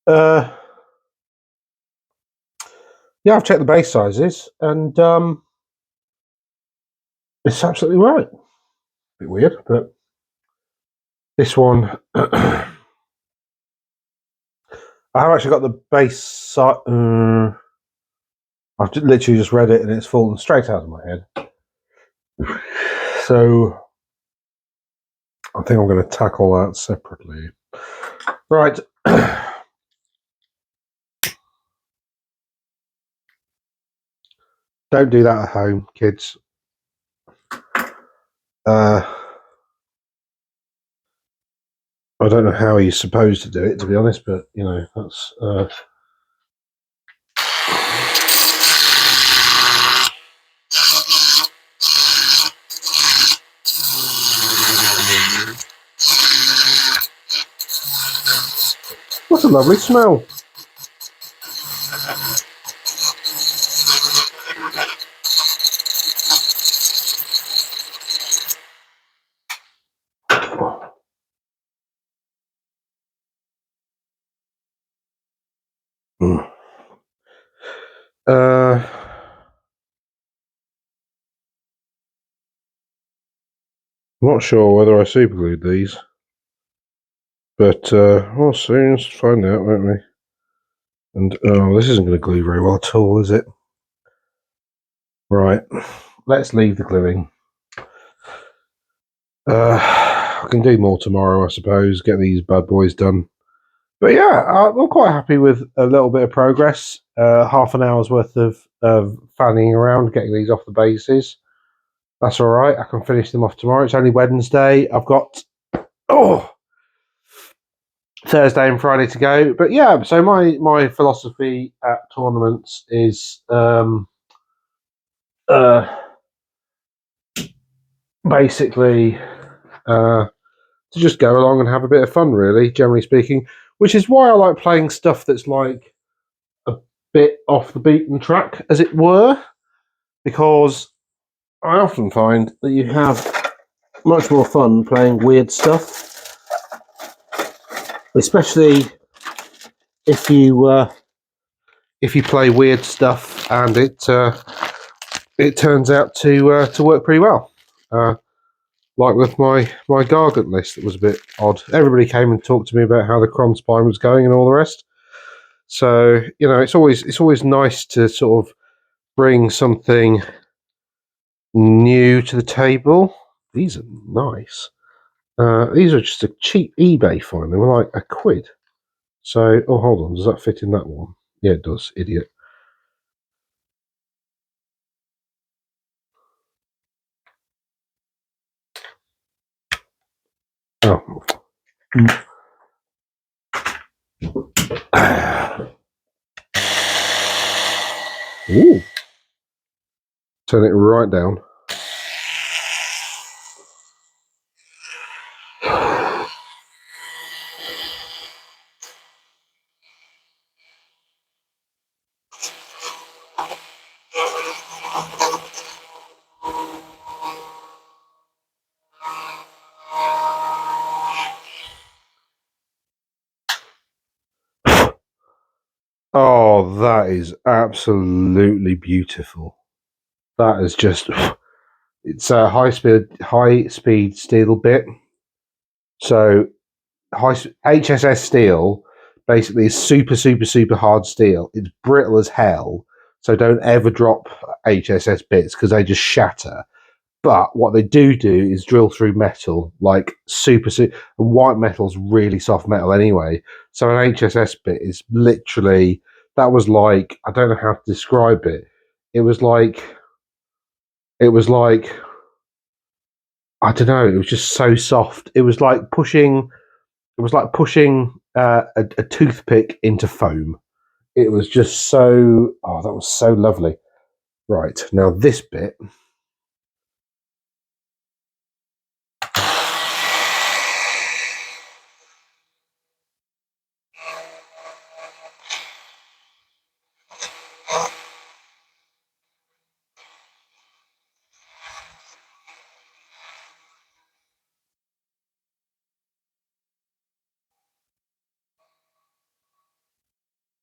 Uh, yeah, I've checked the base sizes, and it's absolutely right. Bit weird, but this one, I have actually got the base size. I've literally just read it, and it's fallen straight out of my head. So I think I'm going to tackle that separately. Right. Don't do that at home, kids. I don't know how you're supposed to do it, to be honest, but you know that's. What a lovely smell! Mm. I'm not sure whether I superglued these, but we'll soon find out, won't we? And oh, this isn't going to glue very well at all, is it? Right, let's leave the gluing. I can do more tomorrow, I suppose. Get these bad boys done. But yeah, I'm quite happy with a little bit of progress. Half an hour's worth of fanning around, getting these off the bases. That's all right. I can finish them off tomorrow. It's only Wednesday. I've got Thursday and Friday to go. But yeah, so my philosophy at tournaments is basically to just go along and have a bit of fun, really, generally speaking. Which is why I like playing stuff that's like a bit off the beaten track, as it were, because I often find that you have much more fun playing weird stuff, especially if you play weird stuff and it turns out to work pretty well. Like with my Gargant list, it was a bit odd. Everybody came and talked to me about how the Cron Spine was going and all the rest. So you know, it's always nice to sort of bring something new to the table. These are nice. These are just a cheap eBay find. They were like £1. So, oh, hold on. Does that fit in that one? Yeah, it does. Idiot. Oh. Ooh. Turn it right down. Oh, that is absolutely beautiful. That is just. It's a high speed steel bit. So HSS steel basically is super hard steel. It's brittle as hell. So don't ever drop HSS bits because they just shatter. But what they do is drill through metal, like super. And white metal's really soft metal anyway. So an HSS bit is literally, that was like, I don't know how to describe it. It was like, it was like, I don't know. It was just so soft. It was like pushing. It was like pushing a toothpick into foam. It was just so. Oh, that was so lovely. Right now, this bit.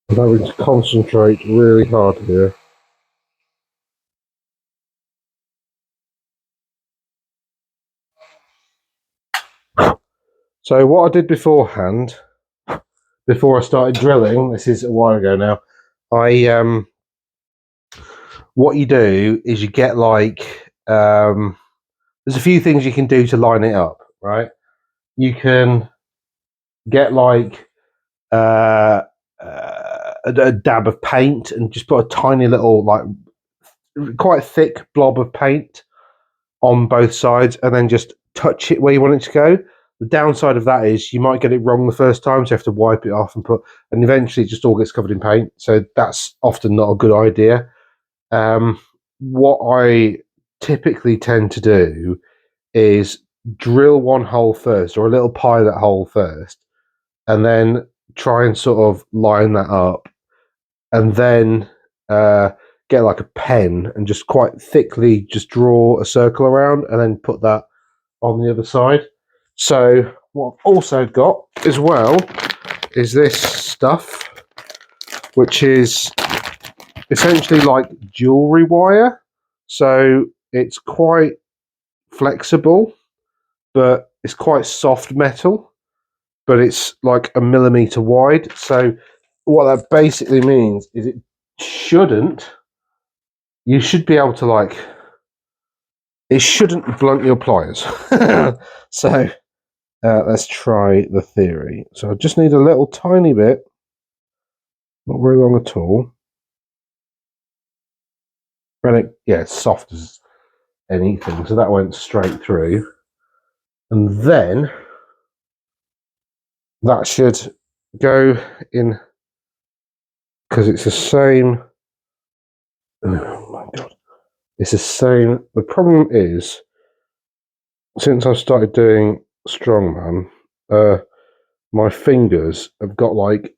I'm having to concentrate really hard here. So what I did beforehand, before I started drilling, this is a while ago now, what you do is you get like, there's a few things you can do to line it up, right? You can get like a dab of paint and just put a tiny little, like, quite thick blob of paint on both sides, and then just touch it where you want it to go. The downside of that is you might get it wrong the first time, so you have to wipe it off and eventually it just all gets covered in paint. So that's often not a good idea. What I typically tend to do is drill one hole first, or a little pilot hole first, and then try and sort of line that up, and then get like a pen and just quite thickly just draw a circle around, and then put that on the other side. So what I've also got as well is this stuff, which is essentially like jewelry wire. So it's quite flexible, but it's quite soft metal, but it's like a millimeter wide. So what that basically means is you should be able to, like, it shouldn't blunt your pliers. So let's try the theory. So I just need a little tiny bit, not very long at all. And it's soft as anything. So that went straight through. And then that should go in, because it's the same. Oh my God. It's the same. The problem is, since I've started doing strongman, my fingers have got like,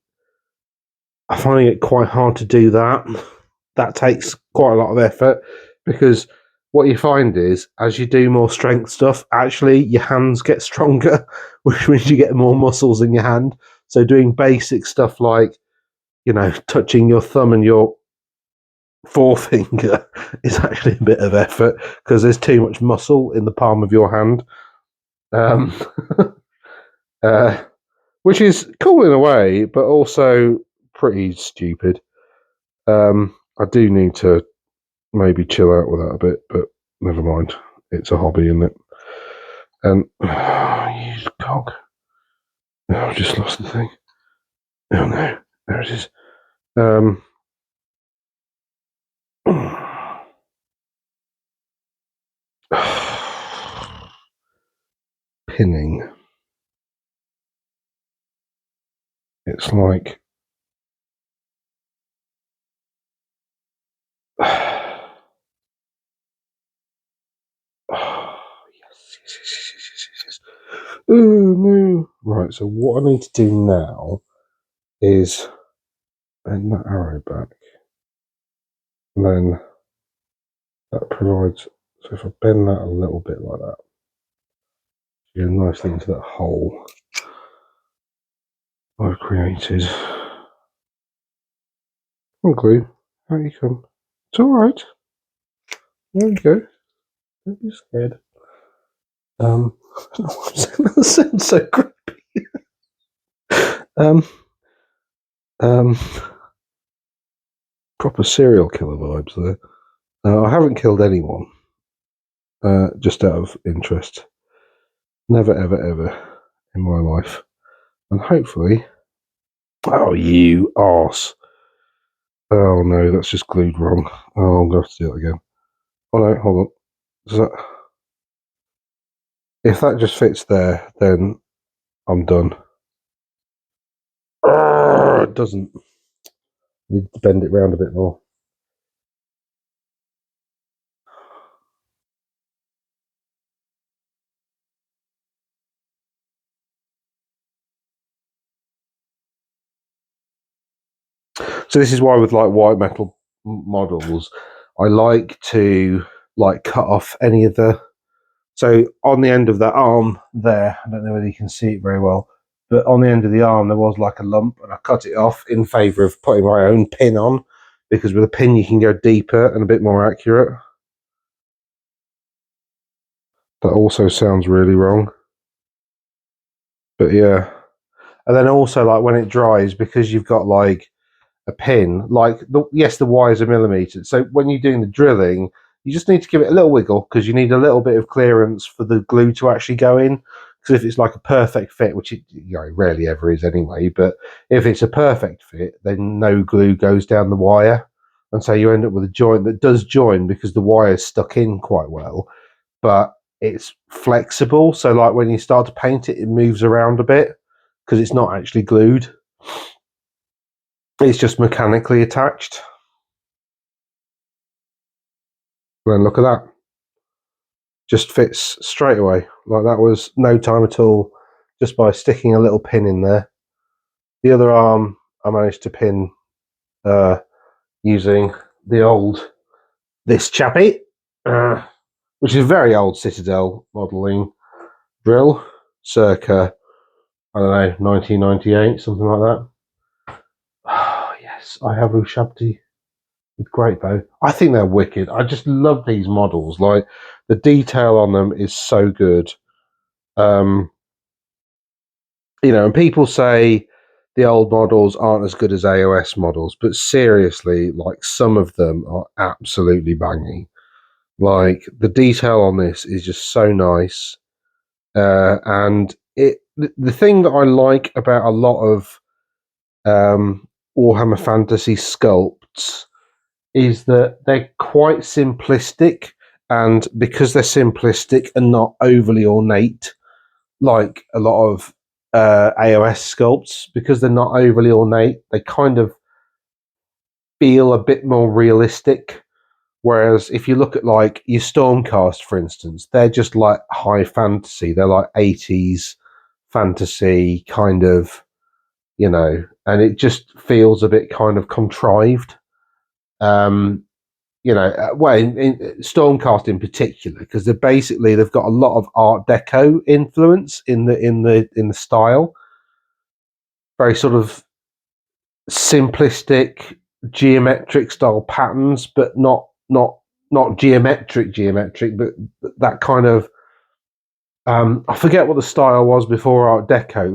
I find it quite hard to do that. That takes quite a lot of effort, because what you find is, as you do more strength stuff, actually your hands get stronger, which means you get more muscles in your hand. So doing basic stuff like, touching your thumb and your forefinger is actually a bit of effort, because there's too much muscle in the palm of your hand. Um, which is cool in a way, but also pretty stupid. I do need to maybe chill out with that a bit, but never mind. It's a hobby, isn't it? And you cock. Oh, I've just lost the thing. Oh no, there it is. Pinning. It's like yes. Oh no. Right, so what I need to do now is bend that arrow back. And then that provides, so if I bend that a little bit like that, you go nicely into that hole I've created. Come on, glue. Out you come. It's alright. There we go. Don't be scared. That sounds so creepy. Proper serial killer vibes there. I haven't killed anyone, just out of interest. Never, ever, ever in my life. And hopefully... Oh, you arse. Oh no, that's just glued wrong. Oh, I'm going to have to do it again. Oh no, hold on. Does that... If that just fits there, then I'm done. It doesn't. Need to bend it round a bit more. So this is why with like white metal models, I like to like cut off any of the... So on the end of that arm there, I don't know whether you can see it very well, but on the end of the arm there was like a lump, and I cut it off in favour of putting my own pin on, because with a pin you can go deeper and a bit more accurate. That also sounds really wrong. But yeah. And then also, like, when it dries, because you've got like a pin, like, yes, the wires are millimetres. So when you're doing the drilling, you just need to give it a little wiggle, because you need a little bit of clearance for the glue to actually go in. Because if it's like a perfect fit, which it rarely ever is anyway, but if it's a perfect fit, then no glue goes down the wire. And so you end up with a joint that does join because the wire's stuck in quite well, but it's flexible. So like when you start to paint it, it moves around a bit because it's not actually glued. It's just mechanically attached. Then look at that. Just fits straight away. Like, that was no time at all, just by sticking a little pin in there. The other arm I managed to pin using this chappy, which is a very old Citadel modelling drill, circa, I don't know, 1998, something like that. Oh, yes, I have Ushabti with great bow. I think they're wicked. I just love these models. Like, the detail on them is so good. And people say the old models aren't as good as AOS models, but seriously, like, some of them are absolutely banging. Like, the detail on this is just so nice. And the thing that I like about a lot of Warhammer Fantasy sculpts is that they're quite simplistic, and because they're simplistic and not overly ornate, like a lot of AOS sculpts, because they're not overly ornate, they kind of feel a bit more realistic. Whereas if you look at like your Stormcast, for instance, they're just like high fantasy. They're like 80s fantasy kind of, and it just feels a bit kind of contrived. Well, in Stormcast in particular, because they've got a lot of Art Deco influence in the style. Very sort of simplistic, geometric style patterns, but not geometric, but that kind of. I forget what the style was before Art Deco. It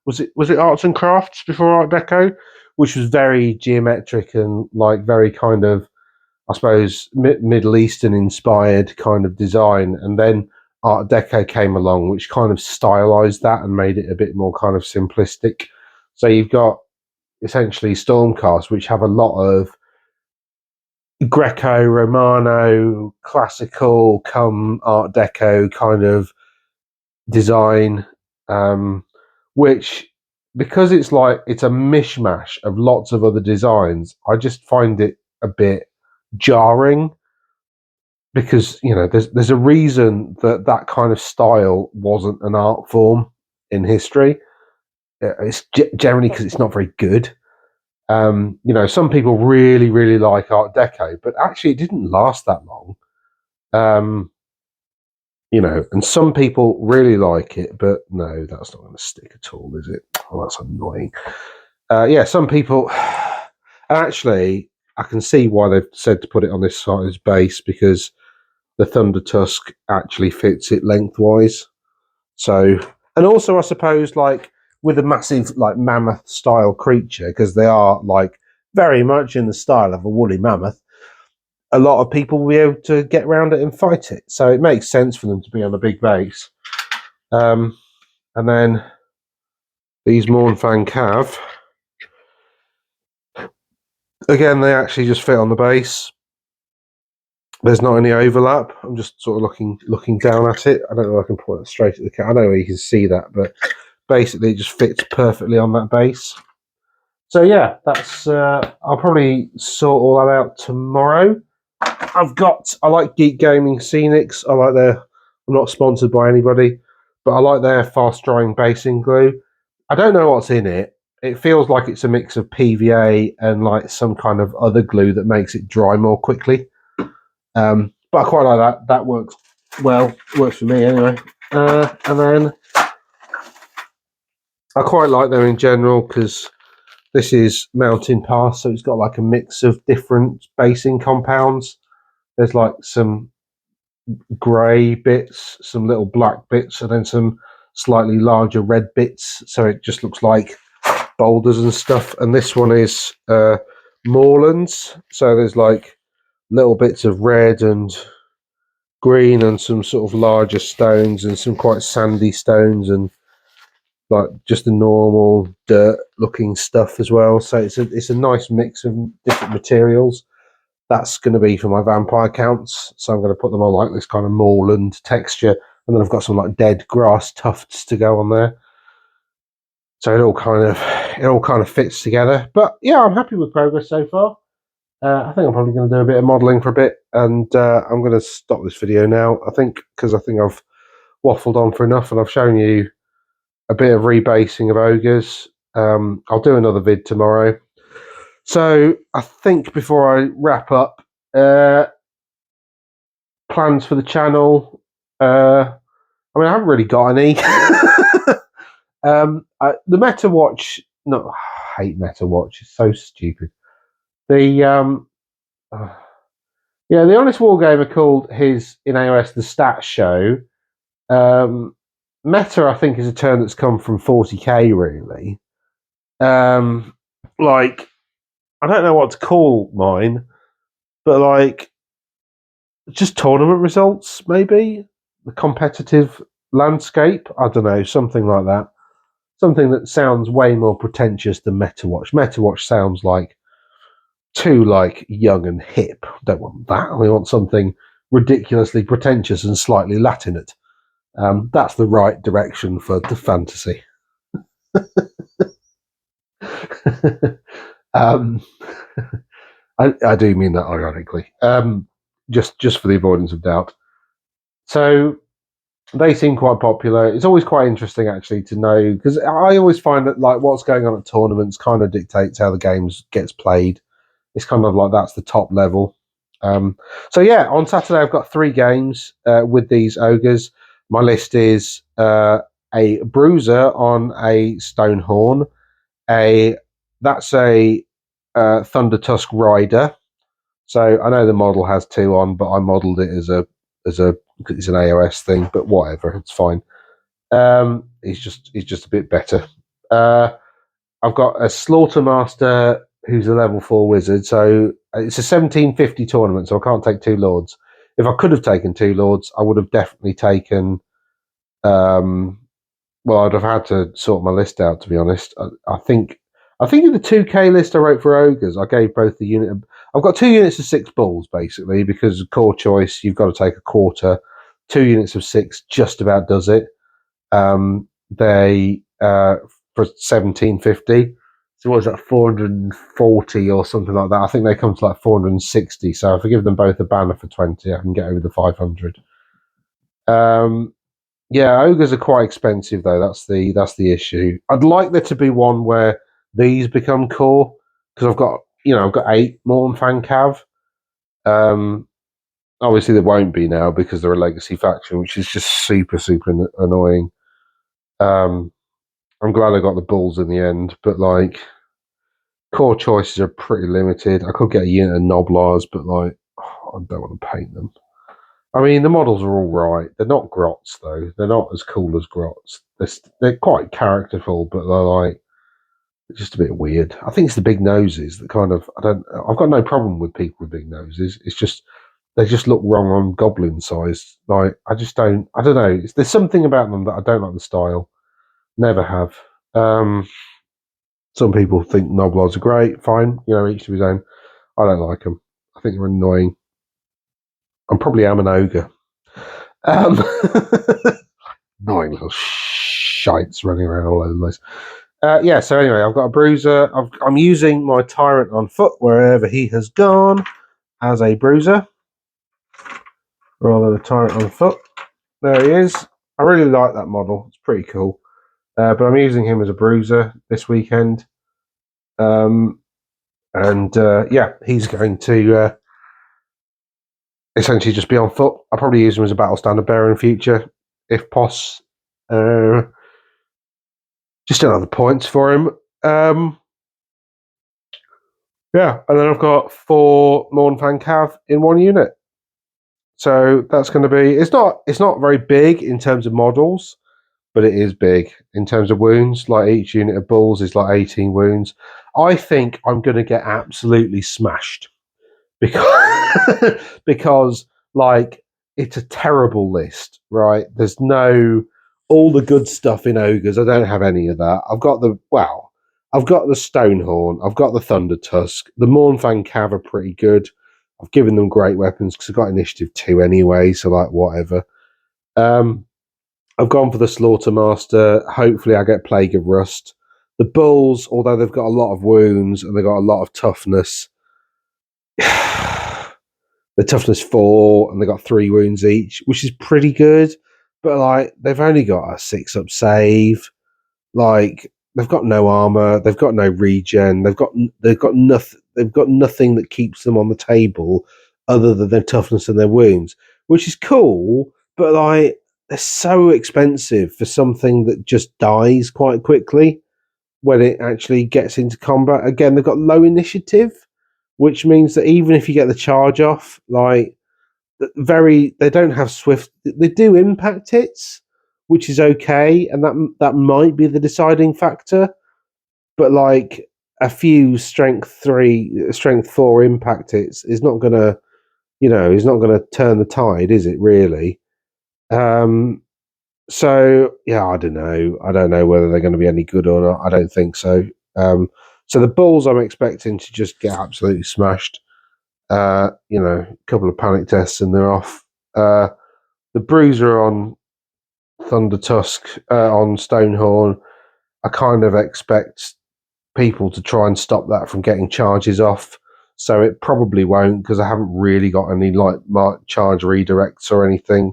was it arts and crafts before Art Deco, which was very geometric and like very kind of, I suppose, Middle Eastern inspired kind of design. And then Art Deco came along, which kind of stylized that and made it a bit more kind of simplistic. So you've got essentially Stormcast, which have a lot of Greco-Romano, classical, come Art Deco kind of design, which, because it's a mishmash of lots of other designs, I just find it a bit jarring, because there's a reason that kind of style wasn't an art form in history. It's generally because it's not very good. Some people really, really like Art Deco, but actually it didn't last that long. And some people really like it, but no, that's not going to stick at all, is it? Oh, that's annoying. Some people, actually, I can see why they've said to put it on this size base, because the Thunder Tusk actually fits it lengthwise. So, and also I suppose, like, with a massive, like, mammoth style creature, because they are like very much in the style of a woolly mammoth, a lot of people will be able to get around it and fight it. So it makes sense for them to be on a big base. And then these Mournfang Cav, again, they actually just fit on the base. There's not any overlap. I'm just sort of looking down at it. I don't know if I can point it straight at the camera. I don't know if you can see that, but basically it just fits perfectly on that base. So yeah, that's I'll probably sort all that out tomorrow. I like Geek Gaming Scenics. I'm not sponsored by anybody, but I like their fast drying basing glue. I don't know what's in it. It feels like it's a mix of PVA and like some kind of other glue that makes it dry more quickly. But I quite like that. That works well. Works for me anyway. And then I quite like them in general because this is Mountain Pass, so it's got like a mix of different basing compounds. There's like some grey bits, some little black bits, and then some slightly larger red bits. So it just looks like boulders and stuff. And this one is moorlands. So there's like little bits of red and green and some sort of larger stones and some quite sandy stones and like just the normal dirt looking stuff as well. So it's a nice mix of different materials. That's going to be for my vampire counts. So I'm going to put them on like this kind of moorland texture. And then I've got some like dead grass tufts to go on there. So it all kind of fits together. But yeah, I'm happy with progress so far. I think I'm probably going to do a bit of modelling for a bit, and I'm going to stop this video now. I think because I've waffled on for enough, and I've shown you a bit of rebasing of ogres. I'll do another vid tomorrow. So I think before I wrap up, plans for the channel. I mean, I haven't really got any. The Meta Watch. No, I hate Meta Watch. It's so stupid. The yeah, the Honest Wargamer called his in AOS the Stats Show. Meta, I think, is a term that's come from 40k. Really, like I don't know what to call mine, but like just tournament results, maybe the competitive landscape. I don't know, something like that. Something that sounds way more pretentious than MetaWatch. MetaWatch sounds like too like young and hip. Don't want that. We want something ridiculously pretentious and slightly Latinate. That's the right direction for the fantasy. um, I do mean that ironically. Just for the avoidance of doubt. So they seem quite popular. It's always quite interesting actually to know because I always find that like what's going on at tournaments kind of dictates how the games gets played. It's kind of like that's the top level. So yeah, on Saturday I've got 3 games with these ogres. My list is a bruiser on a stone horn, a Thunder Tusk rider. So I know the model has 2 on, but I modelled it as a it's an AOS thing, but whatever, it's fine. He's just a bit better. I've got a Slaughtermaster who's a level 4 wizard, so it's a 1750 tournament, so I can't take 2 lords. If I could have taken 2 lords, I would have definitely taken. Well, I'd have had to sort my list out, to be honest. I think in the 2K list I wrote for ogres, I gave both the unit. I've got 2 units of 6 bulls basically because core choice you've got to take a quarter. 2 units of 6 just about does it. They for 1750. So what is that, 440 or something like that? I think they come to like 460. So if I give them both a banner for 20, I can get over the 500. Yeah, ogres are quite expensive though. That's the issue. I'd like there to be one where these become core because I've got 8 Morton Fan Cav. Obviously there won't be now because they're a legacy faction, which is just super annoying. I'm glad I got the bulls in the end, but like core choices are pretty limited. I could get a unit of Noblars, but like I don't want to paint them. I mean, the models are all right. They're not grots though. They're not as cool as grots. They're quite characterful, but they're just a bit weird. I think it's the big noses that kind of I've got no problem with people with big noses. It's just they just look wrong on goblin size. Like I don't know. There's something about them that I don't like the style. Never have. Some people think Noblars are great. Fine, each to his own. I don't like them. I think they're annoying. I probably am an ogre. Annoying little shites running around all over the place. Yeah, so anyway, I've got a bruiser. I'm using my tyrant on foot wherever he has gone as a bruiser rather than a tyrant on foot. There he is. I really like that model. It's pretty cool. But I'm using him as a bruiser this weekend. Yeah, he's going to essentially just be on foot. I'll probably use him as a battle standard bearer in future, if poss. Just don't have the points for him. Yeah, and then I've got 4 Morn Fan Cav in 1 unit. So that's going to be. It's not very big in terms of models, but it is big in terms of wounds. Like each unit of bulls is like 18 wounds. I think I'm going to get absolutely smashed because because like it's a terrible list, right? There's no all the good stuff in ogres. I don't have any of that. I've got the Stonehorn, I've got the Thunder Tusk, the Mornfang Cav are pretty good. I've given them great weapons because I've got initiative 2 anyway, so like whatever. I've gone for the Slaughtermaster. Hopefully, I get Plague of Rust. The Bulls, although they've got a lot of wounds and they've got a lot of toughness, the toughness 4 and they got 3 wounds each, which is pretty good. But like they've only got a 6-up save. Like they've got no armor, they've got no regen, they've got nothing that keeps them on the table other than their toughness and their wounds, which is cool. But like they're so expensive for something that just dies quite quickly when it actually gets into combat. Again, they've got low initiative, which means that even if you get the charge off, like they don't have swift. They do impact hits, which is okay, and that might be the deciding factor. But like a few strength 3, strength 4 impact hits is not gonna, is not gonna turn the tide, is it really? So yeah, I don't know. I don't know whether they're going to be any good or not. I don't think so. So the Bulls, I'm expecting to just get absolutely smashed. A couple of panic tests and they're off. The Bruiser on Thunder Tusk, on Stonehorn, I kind of expect people to try and stop that from getting charges off. So it probably won't because I haven't really got any like charge redirects or anything.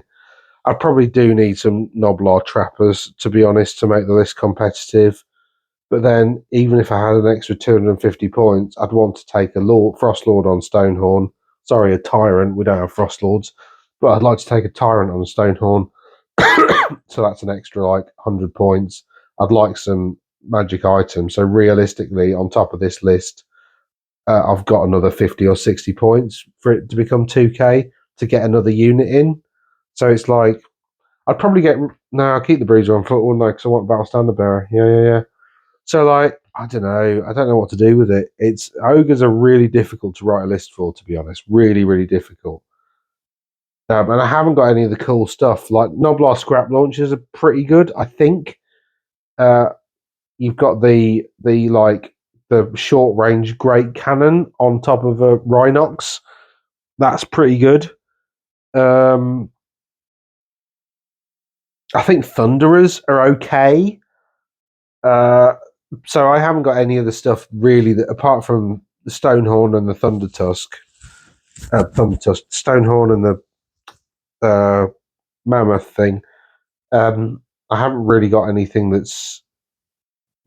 I probably do need some Noblar trappers, to be honest, to make the list competitive. But then, even if I had an extra 250 points, I'd want to take a Frost Lord on Stonehorn. Sorry, a Tyrant. We don't have Frost Lords. But I'd like to take a Tyrant on Stonehorn. So that's an extra, like, 100 points. I'd like some magic items. So realistically, on top of this list, I've got another 50 or 60 points for it to become 2k to get another unit in. So it's like, I'd probably get. No, I'll keep the Bruiser on foot, wouldn't I? Because I want Battle Standard Bearer. Yeah. So, like, I don't know. I don't know what to do with it. Ogres are really difficult to write a list for, to be honest. Really, really difficult. And I haven't got any of the cool stuff. Like, Noblar scrap launchers are pretty good, I think. You've got the short range great cannon on top of a Rhinox. That's pretty good. I think Thunderers are okay. So I haven't got any of the stuff really that, apart from the Stonehorn and the Thunder Tusk, Stonehorn and the Mammoth thing. I haven't really got anything that's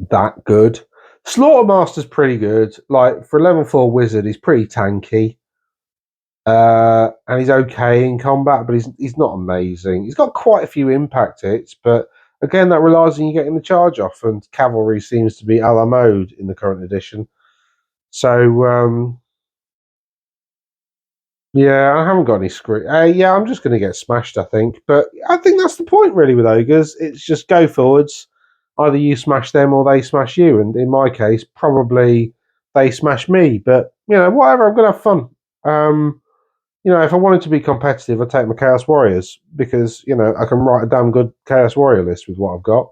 that good. Slaughtermaster's pretty good. Like for a level 4 wizard, he's pretty tanky. And he's okay in combat, but he's not amazing. He's got quite a few impact hits, but again, that relies on you getting the charge off, and cavalry seems to be a la mode in the current edition. So yeah, I haven't got any screw. Yeah, I'm just going to get smashed, I think. But I think that's the point, really, with ogres. It's just go forwards. Either you smash them or they smash you. And in my case, probably they smash me. But whatever. I'm going to have fun. If I wanted to be competitive, I'd take my Chaos Warriors because, I can write a damn good Chaos Warrior list with what I've got.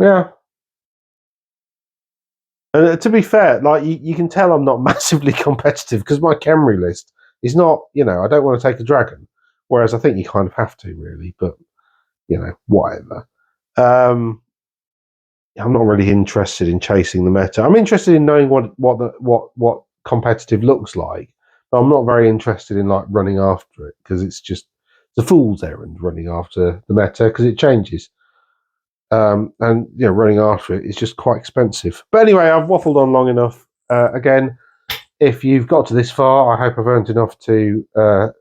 Yeah. And to be fair, like you can tell I'm not massively competitive because my Khemri list is not, I don't want to take a dragon. Whereas I think you kind of have to, really. But, whatever. I'm not really interested in chasing the meta. I'm interested in knowing what competitive looks like, but I'm not very interested in like running after it because it's a fool's errand running after the meta because it changes. And running after it is just quite expensive. But anyway, I've waffled on long enough. Again, if you've got to this far, I hope I've earned enough to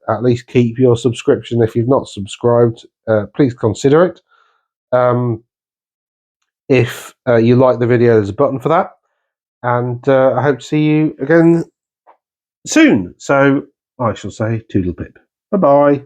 at least keep your subscription. If you've not subscribed, please consider it. If you like the video, there's a button for that. And I hope to see you again soon. So I shall say toodle pip. Bye bye.